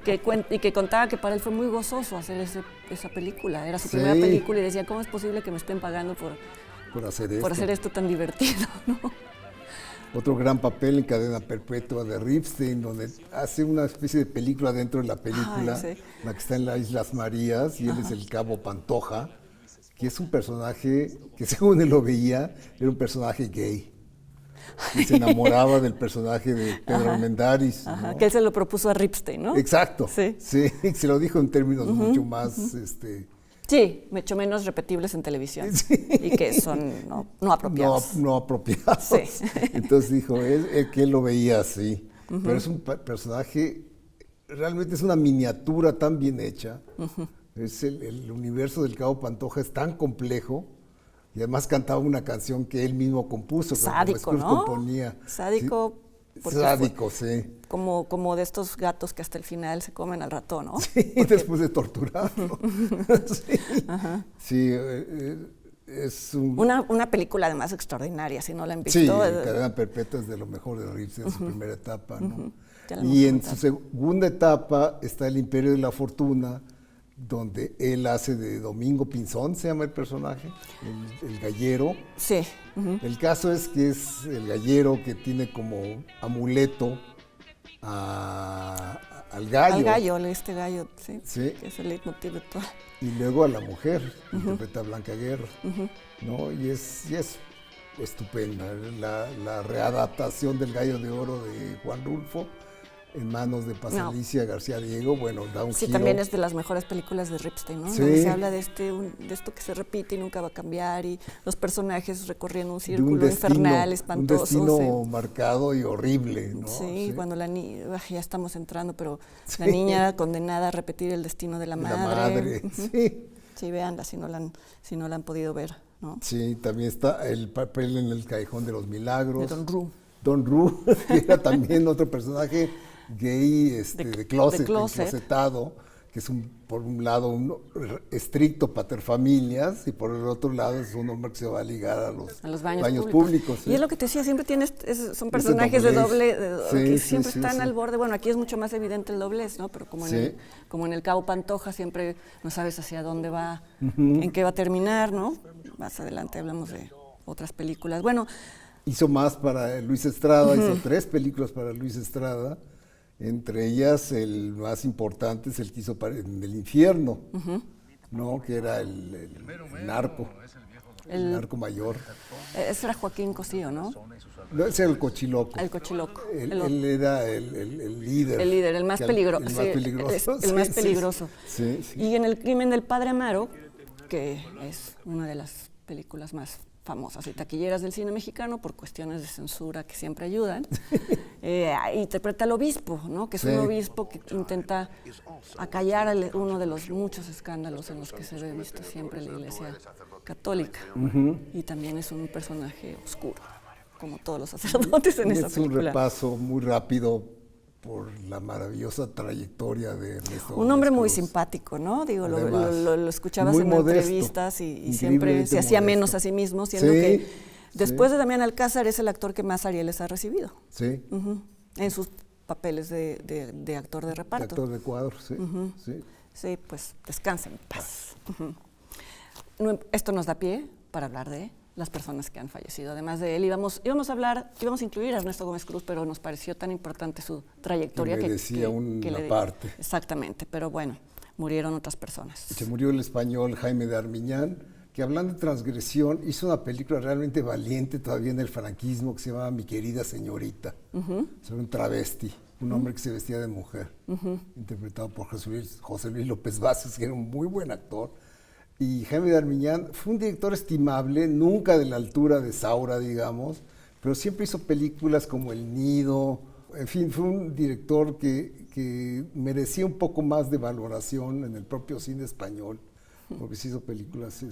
A: Y que contaba que para él fue muy gozoso hacer esa película. Era su primera película y decía, ¿cómo es posible que me estén pagando por hacer esto tan divertido? ¿No?
B: Otro gran papel en Cadena Perpetua de Ripstein, donde hace una especie de película dentro de la película, la que está en las Islas Marías, y él es el Cabo Pantoja, que es un personaje que, según él lo veía, era un personaje gay. Y se enamoraba del personaje de Pedro Armendáriz. ¿No?
A: Que él se lo propuso a Ripstein, ¿no?
B: Exacto. Sí, se lo dijo en términos mucho más...
A: Sí, mucho menos repetibles en televisión y que son no apropiados.
B: No apropiados. Sí. Entonces dijo que él lo veía así. Pero es un personaje, realmente es una miniatura tan bien hecha. Es el universo del Cabo Pantoja es tan complejo y además cantaba una canción que él mismo compuso.
A: Sádico, ¿no?
B: Componía.
A: Sádico.
B: Sádico, sí.
A: Como de estos gatos que hasta el final se comen al ratón, ¿no?
B: Sí, después de torturarlo. Sí, es
A: una película además extraordinaria, si no la han visto.
B: Sí, Cadena Perpetua es de lo mejor de Ripstein en su primera etapa, ¿no? Y en su segunda etapa está El Imperio de la Fortuna, donde él hace de Domingo Pinzón, se llama el personaje, el gallero.
A: Sí.
B: El caso es que es el gallero que tiene como amuleto al gallo.
A: Al gallo, este gallo, sí. Que es el leitmotiv de todo.
B: Y luego a la mujer, que interpreta a Blanca Guerra, ¿no? Y es estupenda la readaptación del Gallo de Oro de Juan Rulfo en manos de Pasalicia García Diego, bueno, da un giro.
A: Sí, también es de las mejores películas de Ripstein, ¿no?
B: Sí.
A: Donde se habla de esto que se repite y nunca va a cambiar, y los personajes recorriendo un círculo infernal, espantoso.
B: Un destino marcado y horrible, ¿no?
A: Sí, cuando ya estamos entrando, pero la niña condenada a repetir el destino de la madre.
B: Sí.
A: Sí, véanla si no la han podido ver, ¿no?
B: Sí, también está el papel en El Callejón de los Milagros.
A: De Don Rue.
B: Don Rue, que era también otro personaje gay de closet, enclosetado, que es por un lado un estricto paterfamilias y por el otro lado es un hombre que se va a ligar a los baños públicos.
A: Y es lo que te decía, siempre son personajes de que siempre están al borde. Bueno, aquí es mucho más evidente el doblez, ¿no? Pero como en el Cabo Pantoja siempre no sabes hacia dónde va, en qué va a terminar, ¿no? Más adelante hablamos de otras películas. Bueno,
B: hizo más para Luis Estrada, hizo 3 películas para Luis Estrada, entre ellas el más importante es el que hizo en El Infierno, ¿no? Que era el narco, el narco mayor.
A: Ese era Joaquín Cosío, ¿no?
B: No, ese era el Cochiloco.
A: El Cochiloco.
B: Él era el líder.
A: El líder, el más peligroso.
B: El más peligroso.
A: El más peligroso.
B: Sí.
A: Y en El crimen del padre Amaro, que es una de las películas más famosas y taquilleras del cine mexicano por cuestiones de censura que siempre ayudan, interpreta al obispo, ¿no? Que es un obispo que intenta acallar uno de los muchos escándalos en los que se ve visto siempre la Iglesia Católica. Y también es un personaje oscuro, como todos los sacerdotes en esa película.
B: Es un repaso muy rápido por la maravillosa trayectoria de Ernesto.
A: Un hombre
B: Gómez
A: muy
B: Cruz.
A: simpático, ¿no? Digo,
B: Además,
A: lo escuchabas en
B: modesto,
A: entrevistas y siempre se hacía
B: modesto.
A: menos a sí mismo, siendo que después de Damián Alcázar es el actor que más Arieles ha recibido.
B: Sí.
A: En sus papeles de actor de reparto.
B: De actor de cuadro, sí.
A: Sí, pues descansen en paz. Esto nos da pie para hablar de las personas que han fallecido. Además de él, íbamos a incluir a Ernesto Gómez Cruz, pero nos pareció tan importante su trayectoria que
B: merecía una parte.
A: Exactamente, pero bueno, murieron otras personas.
B: Se murió el español Jaime de Armiñán, que hablando de transgresión, hizo una película realmente valiente todavía en el franquismo que se llamaba Mi querida señorita, sobre un travesti, un hombre que se vestía de mujer, interpretado por José Luis López Vázquez, que era un muy buen actor. Y Jaime de Armiñán fue un director estimable, nunca de la altura de Saura, digamos, pero siempre hizo películas como El Nido. En fin, fue un director que merecía un poco más de valoración en el propio cine español, porque se hizo películas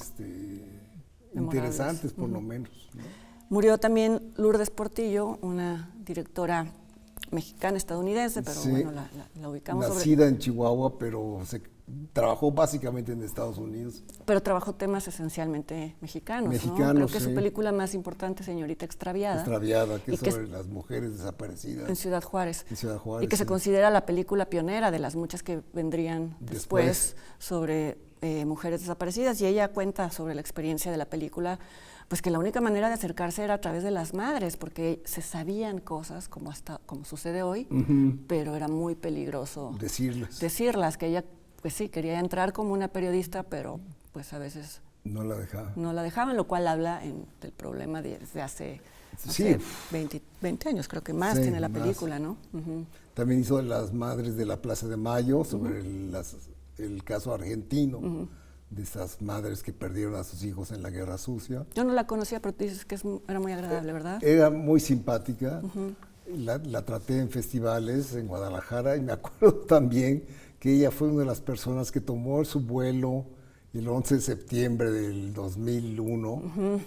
B: interesantes, por lo menos, ¿no?
A: Murió también Lourdes Portillo, una directora mexicana estadounidense, pero bueno, la ubicamos.
B: Nacida en Chihuahua, pero trabajó básicamente en Estados Unidos.
A: Pero trabajó temas esencialmente mexicanos, ¿no? Creo que su película más importante, Señorita Extraviada.
B: Extraviada, que es sobre las mujeres desaparecidas.
A: En Ciudad Juárez.
B: En Ciudad Juárez.
A: Y que se considera la película pionera de las muchas que vendrían después sobre mujeres desaparecidas. Y ella cuenta sobre la experiencia de la película, pues que la única manera de acercarse era a través de las madres, porque se sabían cosas como sucede hoy, pero era muy peligroso decirlas, que ella pues sí, quería entrar como una periodista, pero pues a veces
B: no la
A: dejaban, lo cual habla del problema desde hace 20 años, creo que más tiene la película, ¿no?
B: También hizo Las Madres de la Plaza de Mayo, sobre el caso argentino, de esas madres que perdieron a sus hijos en la Guerra Sucia.
A: Yo no la conocía, pero tú dices que era muy agradable, ¿verdad?
B: Era muy simpática, la traté en festivales en Guadalajara y me acuerdo también que ella fue una de las personas que tomó su vuelo el 11 de septiembre del 2001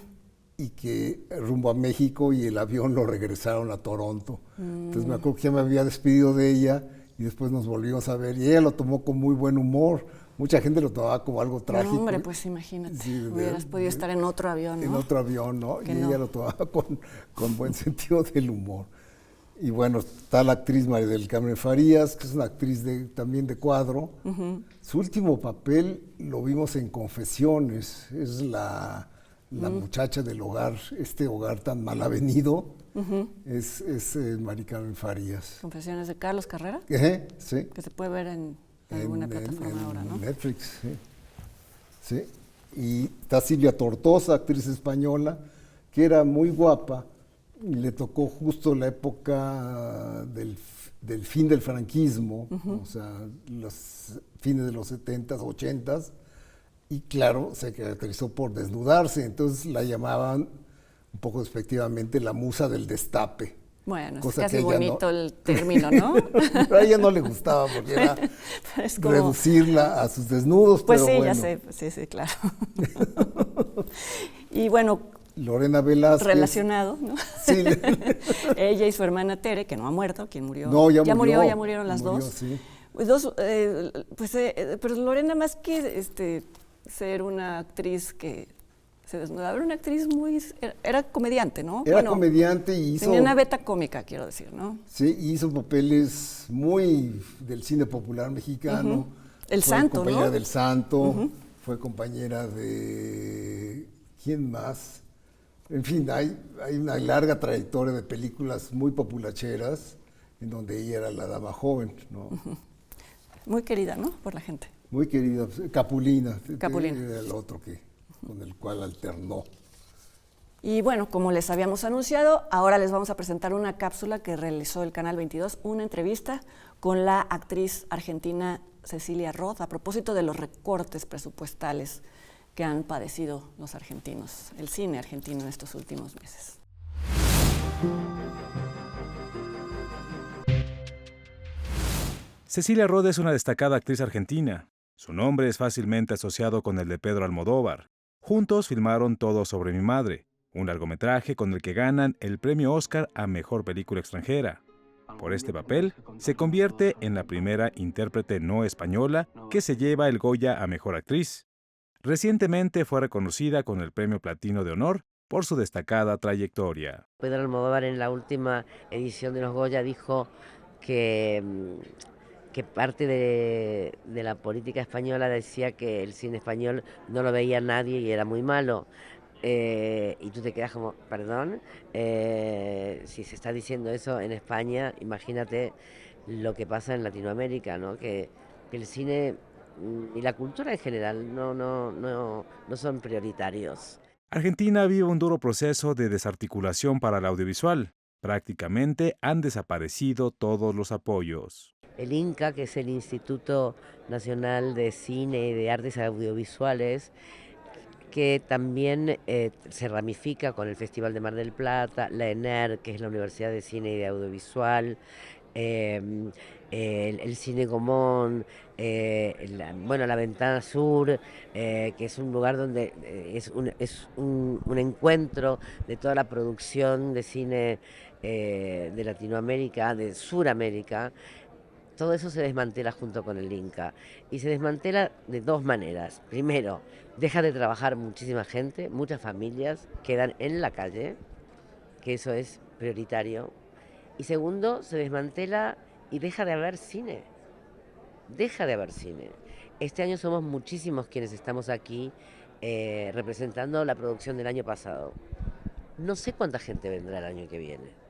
B: y que rumbo a México y el avión lo regresaron a Toronto. Entonces me acuerdo que ya me había despedido de ella y después nos volvimos a ver y ella lo tomó con muy buen humor. Mucha gente lo tomaba como algo trágico.
A: No, hombre, pues imagínate, hubieras podido estar en otro avión, ¿no?
B: En otro avión, ¿no? Y ella lo tomaba con buen sentido del humor. Y bueno, está la actriz María del Carmen Farías, que es una actriz también de cuadro. Su último papel lo vimos en Confesiones, es la muchacha del hogar, este hogar tan mal avenido, es María Carmen Farías.
A: Confesiones de Carlos Carrera,
B: sí.
A: Que se puede ver en alguna plataforma ahora, ¿no?
B: Netflix, sí. Y está Silvia Tortosa, actriz española, que era muy guapa. Y le tocó justo la época del fin del franquismo, o sea, los fines de los 70s, 80s, y claro, se caracterizó por desnudarse, entonces la llamaban un poco despectivamente la musa del destape.
A: Bueno, es casi bonito el término, ¿no?
B: Pero a ella no le gustaba porque era como reducirla a sus desnudos,
A: pues
B: pero
A: sí,
B: bueno.
A: Ya sé, sí, claro. Y bueno,
B: Lorena Velázquez.
A: Relacionado, ¿no?
B: Sí.
A: Ella y su hermana Tere, que no ha muerto, quien murió.
B: No, ya
A: murieron las dos.
B: Sí.
A: Pero Lorena, más que ser una actriz que se desnudaba, era una actriz era comediante, ¿no?
B: Era comediante y hizo...
A: Tenía una beta cómica, quiero decir, ¿no?
B: Sí, hizo papeles muy del cine popular mexicano.
A: El Santo, ¿no?
B: Fue compañera del Santo, fue compañera de... ¿Quién más? En fin, hay una larga trayectoria de películas muy populacheras en donde ella era la dama joven, ¿no?
A: Muy querida, ¿no? Por la gente.
B: Muy querida. Capulina.
A: Capulina.
B: Era el otro con el cual alternó.
A: Y bueno, como les habíamos anunciado, ahora les vamos a presentar una cápsula que realizó el Canal 22, una entrevista con la actriz argentina Cecilia Roth a propósito de los recortes presupuestales que han padecido los argentinos, el cine argentino en estos últimos meses.
C: Cecilia Roth es una destacada actriz argentina. Su nombre es fácilmente asociado con el de Pedro Almodóvar. Juntos filmaron Todo sobre mi madre, un largometraje con el que ganan el premio Oscar a Mejor Película Extranjera. Por este papel, se convierte en la primera intérprete no española que se lleva el Goya a Mejor Actriz. Recientemente fue reconocida con el Premio Platino de Honor por su destacada trayectoria.
D: Pedro Almodóvar en la última edición de los Goya dijo que parte de la política española decía que el cine español no lo veía nadie y era muy malo. Y tú te quedas como, perdón, si se está diciendo eso en España, imagínate lo que pasa en Latinoamérica, ¿no? Que el cine y la cultura en general no son prioritarios.
C: Argentina vive un duro proceso de desarticulación para el audiovisual. Prácticamente han desaparecido todos los apoyos.
D: El INCA, que es el Instituto Nacional de Cine y de Artes Audiovisuales, que también se ramifica con el Festival de Mar del Plata, la ENER, que es la Universidad de Cine y de Audiovisual, el Cine Gomón, la Ventana Sur, que es un lugar donde es un encuentro de toda la producción de cine de Latinoamérica, de Suramérica. Todo eso se desmantela junto con el INCA y se desmantela de dos maneras. Primero, deja de trabajar muchísima gente, muchas familias quedan en la calle, que eso es prioritario. Y segundo, se desmantela y deja de haber cine. Deja de haber cine. Este año somos muchísimos quienes estamos aquí representando la producción del año pasado. No sé cuánta gente vendrá el año que viene.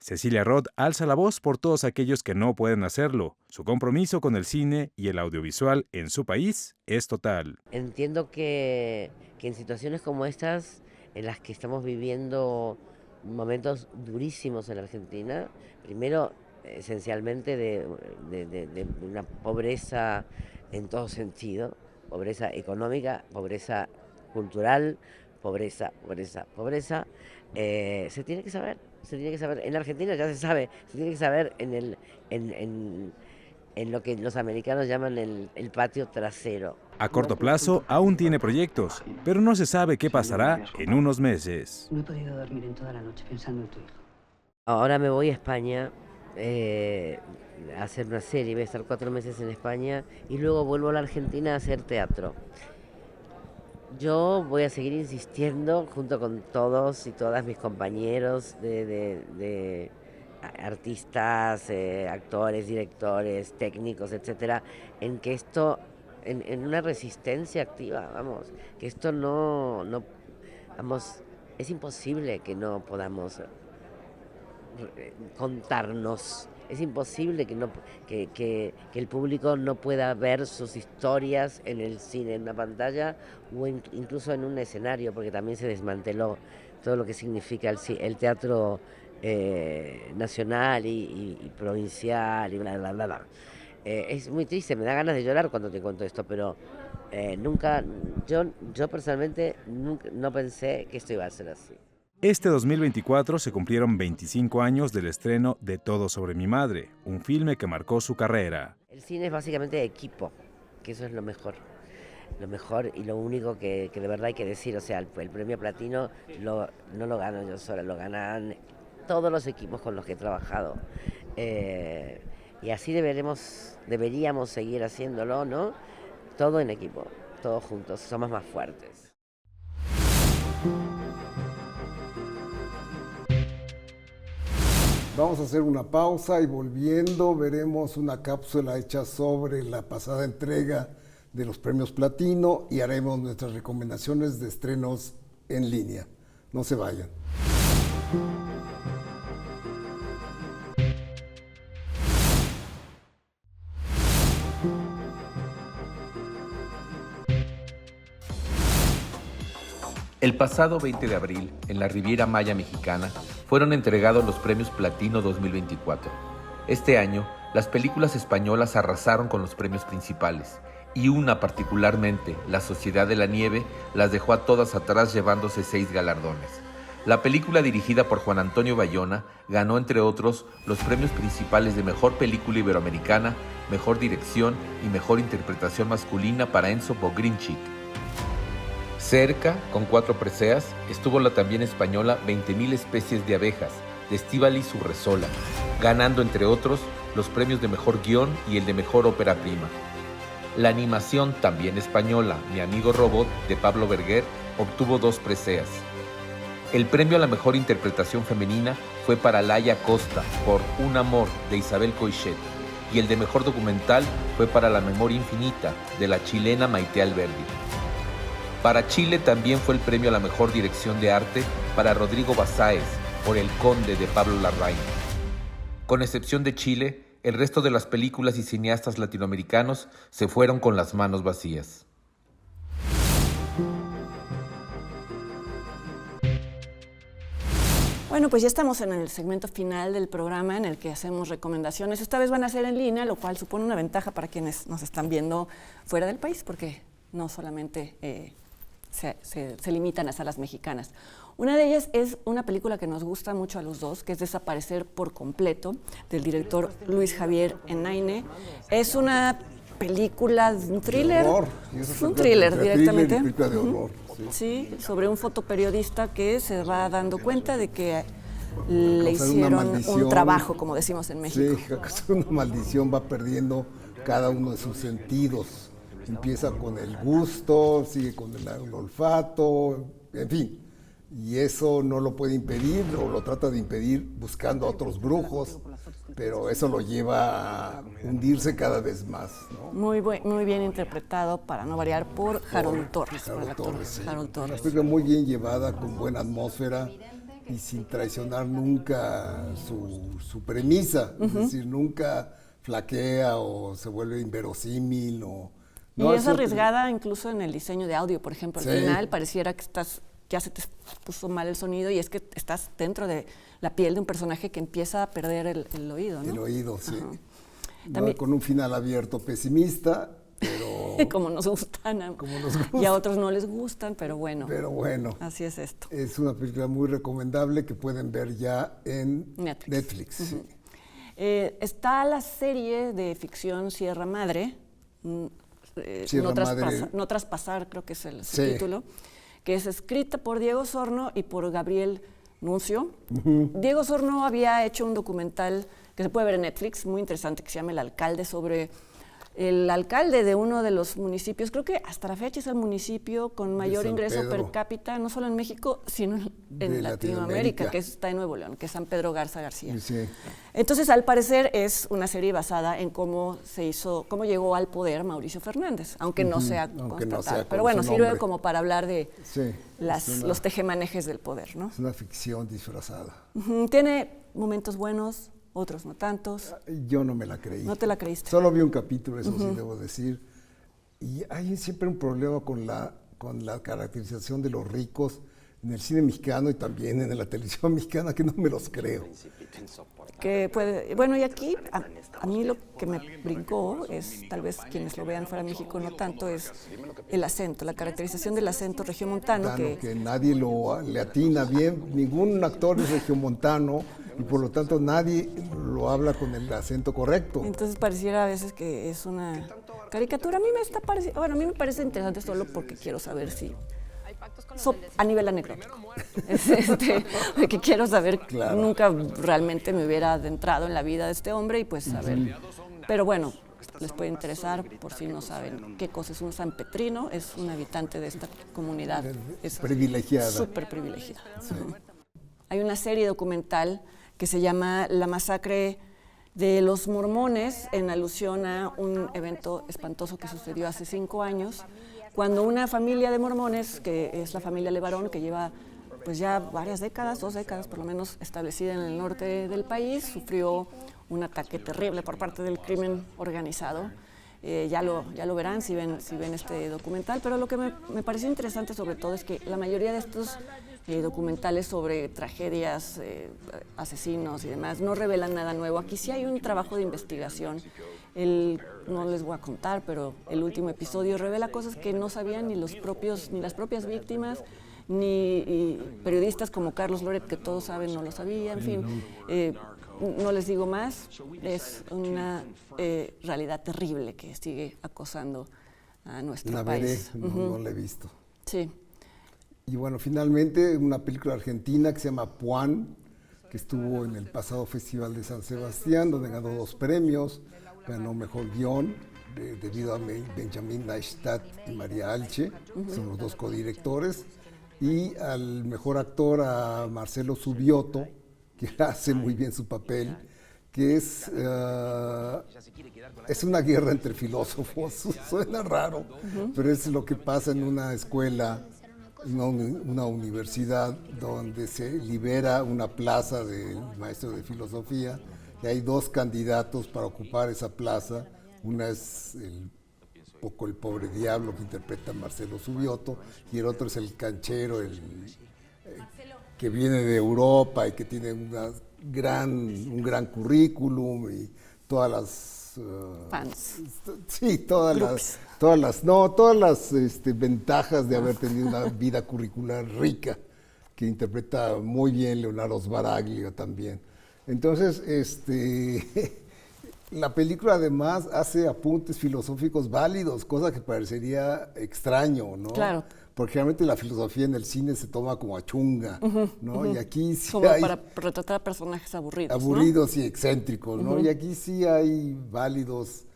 C: Cecilia Roth alza la voz por todos aquellos que no pueden hacerlo. Su compromiso con el cine y el audiovisual en su país es total.
D: Entiendo que en situaciones como estas, en las que estamos viviendo momentos durísimos en la Argentina, primero, esencialmente de una pobreza en todo sentido, pobreza económica, pobreza cultural, pobreza, se tiene que saber. En la Argentina ya se sabe, se tiene que saber en lo que los americanos llaman el patio trasero.
C: A corto plazo aún tiene proyectos, pero no se sabe qué pasará en unos meses.
E: No he podido dormir en toda la noche pensando en tu hijo.
D: Ahora me voy a España a hacer una serie, voy a estar 4 meses en España y luego vuelvo a la Argentina a hacer teatro. Yo voy a seguir insistiendo junto con todos y todas mis compañeros de artistas, actores, directores, técnicos, etcétera, en que esto, en una resistencia activa, vamos, que esto vamos, es imposible que no podamos contarnos. Es imposible que el público no pueda ver sus historias en el cine, en una pantalla o incluso en un escenario, porque también se desmanteló todo lo que significa el teatro nacional y provincial y bla, bla, bla, bla. Es muy triste, me da ganas de llorar cuando te cuento esto, pero yo personalmente nunca, no pensé que esto iba a ser así.
C: Este 2024 se cumplieron 25 años del estreno de Todo sobre mi madre, un filme que marcó su carrera.
D: El cine es básicamente equipo, que eso es lo mejor y lo único que de verdad hay que decir. O sea, el premio Platino no lo gano yo sola, lo ganan todos los equipos con los que he trabajado. Y así deberíamos seguir haciéndolo, ¿no? Todo en equipo, todos juntos, somos más fuertes.
B: Vamos a hacer una pausa y volviendo veremos una cápsula hecha sobre la pasada entrega de los premios Platino y haremos nuestras recomendaciones de estrenos en línea. No se vayan.
F: El pasado 20 de abril, en la Riviera Maya mexicana, fueron entregados los premios Platino 2024. Este año, las películas españolas arrasaron con los premios principales, y una particularmente, La Sociedad de la Nieve, las dejó a todas atrás llevándose 6 galardones. La película, dirigida por Juan Antonio Bayona, ganó entre otros los premios principales de Mejor Película Iberoamericana, Mejor Dirección y Mejor Interpretación Masculina para Enzo Bogrinchik. Cerca, con 4 preseas, estuvo la también española 20.000 especies de abejas, de Estíbaliz Urresola, ganando entre otros los premios de Mejor Guión y el de Mejor Ópera Prima. La animación también española, Mi Amigo Robot, de Pablo Berguer, obtuvo 2 preseas. El premio a la mejor interpretación femenina fue para Laia Costa por Un Amor, de Isabel Coixet, y el de mejor documental fue para La Memoria Infinita, de la chilena Maite Alberdi. Para Chile también fue el premio a la mejor dirección de arte para Rodrigo Basáez por El Conde, de Pablo Larraín. Con excepción de Chile, el resto de las películas y cineastas latinoamericanos se fueron con las manos vacías.
A: Bueno, pues ya estamos en el segmento final del programa en el que hacemos recomendaciones. Esta vez van a ser en línea, lo cual supone una ventaja para quienes nos están viendo fuera del país, porque no solamente se limitan a salas mexicanas. Una de ellas es una película que nos gusta mucho a los dos, que es Desaparecer por completo, del director Luis Javier Enaine. Es una película, un thriller.
B: De horror.
A: Es un thriller directamente.
B: Película de horror.
A: Sí, sobre un fotoperiodista que se va dando cuenta de que le hicieron un trabajo, como decimos en México.
B: Sí, es una maldición, va perdiendo cada uno de sus sentidos. Empieza con el gusto, sigue con el olfato, en fin. Y eso no lo puede impedir, o lo trata de impedir buscando a otros brujos, pero eso lo lleva a hundirse cada vez más, ¿no?
A: Muy bien interpretado, para no variar, por Harold Torres.
B: Harold Torres, sí.
A: Harold Torres.
B: Una película muy bien llevada, con buena atmósfera y sin traicionar nunca su premisa, es decir, nunca flaquea o se vuelve inverosímil.
A: Y es arriesgada incluso en el diseño de audio, por ejemplo. Al final pareciera que ya se te puso mal el sonido y es que estás dentro de la piel de un personaje que empieza a perder el oído, ¿no?
B: El oído, sí.
A: También,
B: con un final abierto pesimista, pero...
A: como nos gustan.
B: Como nos gusta.
A: Y a otros no les gustan, pero bueno.
B: Pero bueno.
A: Así es esto.
B: Es una película muy recomendable que pueden ver ya en Netflix. Sí.
A: Está la serie de ficción Sierra Madre, No traspasar, creo que es el título, que es escrita por Diego Sorno y por Gabriel Nuncio. Diego Sorno había hecho un documental que se puede ver en Netflix, muy interesante, que se llama El Alcalde, sobre el alcalde de uno de los municipios, creo que hasta la fecha es el municipio con mayor ingreso per cápita, no solo en México, sino en Latinoamérica, que está en Nuevo León, que es San Pedro Garza García.
B: Sí.
A: Entonces, al parecer, es una serie basada en cómo llegó al poder Mauricio Fernández, aunque no sea constatado. Pero bueno, sirve como para hablar de los tejemanejes del poder, ¿no?
B: Es una ficción disfrazada.
A: Tiene momentos buenos, otros no tantos.
B: Yo no me la creí.
A: ¿No te la creíste?
B: Solo vi un capítulo, eso sí debo decir. Y hay siempre un problema con la caracterización de los ricos en el cine mexicano y también en la televisión mexicana, que no me los creo.
A: Bueno, y aquí a mí lo que me brincó es, tal vez quienes lo vean fuera de México no tanto, es el acento, la caracterización del acento regiomontano.
B: Que nadie le atina bien, ningún actor es regiomontano y por lo tanto nadie lo habla con el acento correcto.
A: Entonces pareciera a veces que es una caricatura. A mí me parece interesante solo porque quiero saber si... a nivel anecdótico. Que quiero saber, nunca realmente me hubiera adentrado en la vida de este hombre y pues saber. Pero bueno, les puede interesar, por si no saben qué cosa es un sanpetrino, es un habitante de esta comunidad. Es
B: privilegiada.
A: Súper privilegiada. Sí. Hay una serie documental que se llama La masacre de los mormones, en alusión a un evento espantoso que sucedió hace 5 años, cuando una familia de mormones, que es la familia Levarón, que lleva pues ya varias décadas, 2 décadas por lo menos, establecida en el norte del país, sufrió un ataque terrible por parte del crimen organizado. Ya lo verán si ven este documental, pero lo que me pareció interesante sobre todo es que la mayoría de estos documentales sobre tragedias, asesinos y demás no revelan nada nuevo. Aquí sí hay un trabajo de investigación. No les voy a contar, pero el último episodio revela cosas que no sabían ni las propias víctimas, ni periodistas como Carlos Loret, que todos saben, no lo sabía, en fin. No les digo más, es una realidad terrible que sigue acosando a nuestro país.
B: La veré, no la he visto.
A: Sí.
B: Y bueno, finalmente una película argentina que se llama Puan, que estuvo en el pasado Festival de San Sebastián, donde ganó 2 premios, ganó Mejor Guión, debido a Benjamín Neistat y María Alche, son los 2 codirectores, y al Mejor Actor a Marcelo Subioto, que hace muy bien su papel, que es una guerra entre filósofos. Suena raro, pero es lo que pasa en una escuela, una universidad, donde se libera una plaza del maestro de filosofía, y hay 2 candidatos para ocupar esa plaza. Una es el pobre diablo que interpreta Marcelo Subioto, y el otro es el canchero, que viene de Europa y que tiene un gran currículum y todas las
A: fans.
B: Sí, todas las ventajas de haber tenido una vida curricular rica, que interpreta muy bien Leonardo Sbaraglio también. Entonces, la película además hace apuntes filosóficos válidos, cosa que parecería extraño, ¿no?
A: Claro.
B: Porque realmente la filosofía en el cine se toma como a chunga, ¿no? Y aquí sí
A: como
B: hay...
A: para retratar a personajes aburridos,
B: Aburridos, ¿no? Y excéntricos, ¿no? Y aquí sí hay válidos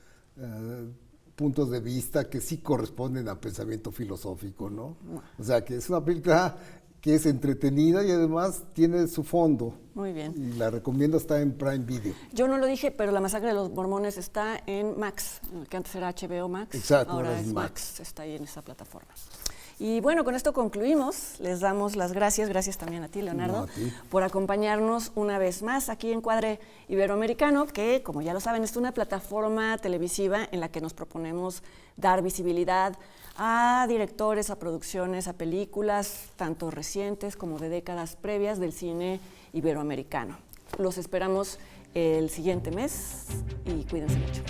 B: puntos de vista que sí corresponden al pensamiento filosófico, ¿no? O sea, que es una película que es entretenida y además tiene su fondo.
A: Muy bien.
B: Y la recomiendo, está en Prime Video.
A: Yo no lo dije, pero La Masacre de los Mormones está en Max, que antes era HBO Max.
B: Exacto,
A: ahora es Max, está ahí en esa plataforma. Y bueno, con esto concluimos. Les damos las gracias también a ti, Leonardo,
B: No, a ti,
A: por acompañarnos una vez más aquí en Cuadre Iberoamericano, que, como ya lo saben, es una plataforma televisiva en la que nos proponemos dar visibilidad a directores, a producciones, a películas, tanto recientes como de décadas previas del cine iberoamericano. Los esperamos el siguiente mes y cuídense mucho.